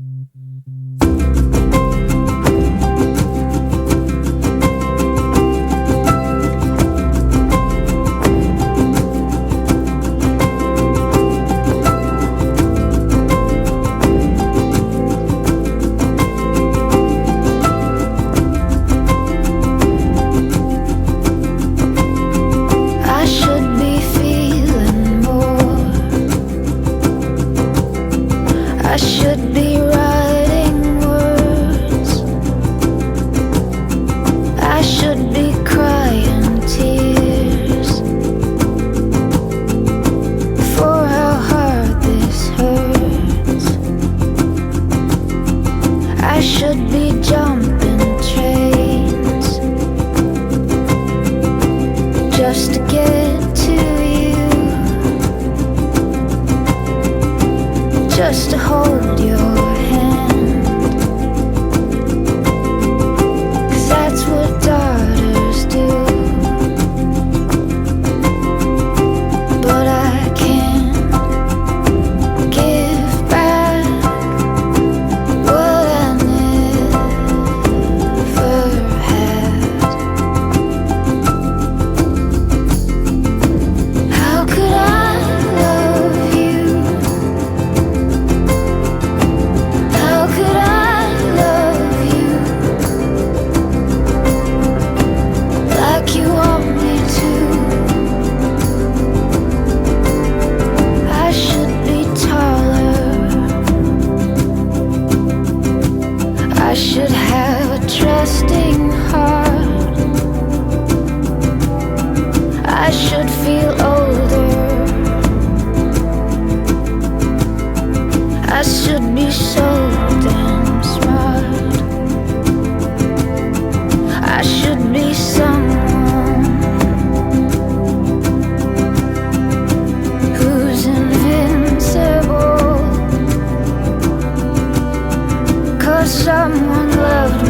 I should be writing words. I should be crying tears for how hard this hurts. I should be jumping trains just to get to you, just to hold your hand, 'cause that's what daughters do. But I can't give back what I never had. How could I love you? How could I love you like you want me to? I should be taller. I should have a trusting heart. I should feel older. I should be so damn smart. I should be someone who's invincible, 'cause someone loved me